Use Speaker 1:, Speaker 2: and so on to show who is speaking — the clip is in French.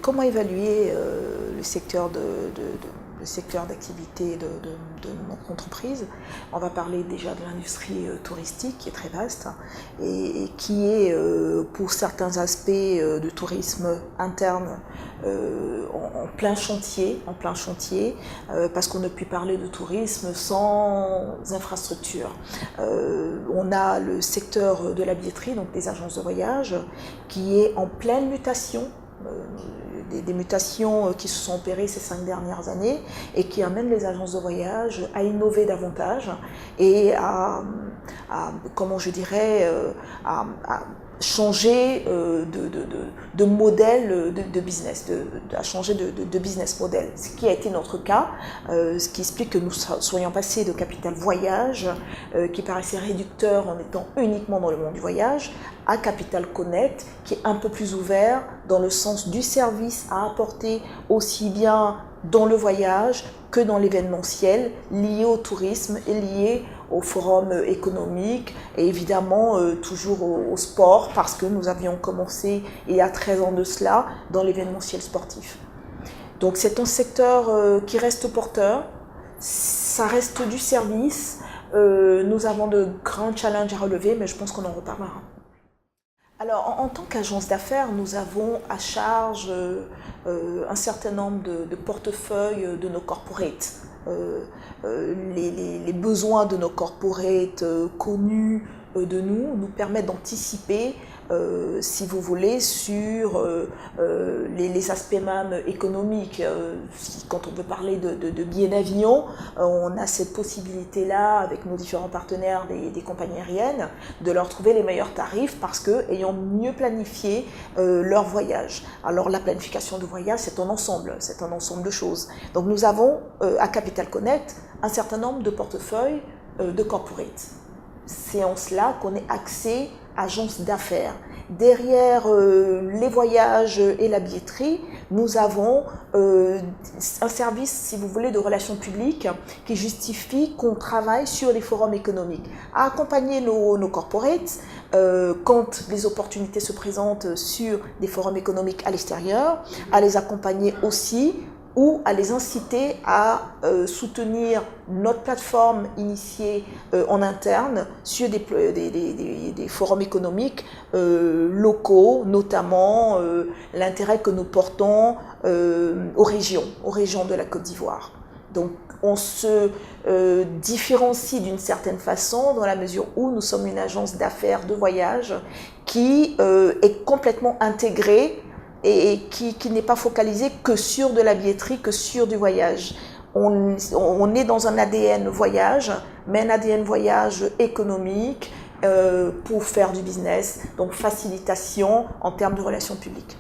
Speaker 1: Comment évaluer le secteur d'activité de notre entreprise? On va parler déjà de l'industrie touristique qui est très vaste et qui est pour certains aspects de tourisme interne en plein chantier, parce qu'on ne peut parler de tourisme sans infrastructure. On a le secteur de la billetterie, donc des agences de voyage, qui est en pleine mutation. Des mutations qui se sont opérées ces 5 dernières années et qui amènent les agences de voyage à innover davantage et à changer de modèle de business, à changer de business model, ce qui a été notre cas, ce qui explique que nous soyons passés de capital voyage, qui paraissait réducteur en étant uniquement dans le monde du voyage, à Capital Connect, qui est un peu plus ouvert dans le sens du service à apporter aussi bien dans le voyage que dans l'événementiel, lié au tourisme et lié au forum économique et évidemment toujours au sport, parce que nous avions commencé il y a 13 ans de cela dans l'événementiel sportif. Donc c'est un secteur qui reste porteur, ça reste du service, nous avons de grands challenges à relever, mais je pense qu'on en reparlera. Alors, en tant qu'agence d'affaires, nous avons à charge un certain nombre de portefeuilles de nos corporates. Les besoins de nos corporates connus de nous permettent d'anticiper, si vous voulez, sur les aspects même économiques. Quand on veut parler de billets d'avion, on a cette possibilité-là, avec nos différents partenaires des compagnies aériennes, de leur trouver les meilleurs tarifs parce qu'ayant mieux planifié leur voyage. Alors la planification de voyage, c'est un ensemble de choses. Donc nous avons à Capital Connect un certain nombre de portefeuilles de corporate. C'est en cela qu'on est axé agence d'affaires. Derrière les voyages et la billetterie, nous avons un service, si vous voulez, de relations publiques qui justifie qu'on travaille sur les forums économiques, à accompagner nos corporates quand les opportunités se présentent sur des forums économiques à l'extérieur, à les accompagner aussi ou à les inciter à soutenir notre plateforme initiée en interne sur des forums économiques locaux, notamment l'intérêt que nous portons aux régions de la Côte d'Ivoire. Donc on se différencie d'une certaine façon dans la mesure où nous sommes une agence d'affaires de voyage qui est complètement intégrée et qui n'est pas focalisé que sur de la billetterie, que sur du voyage. On est dans un ADN voyage, mais un ADN voyage économique pour faire du business, donc facilitation en termes de relations publiques.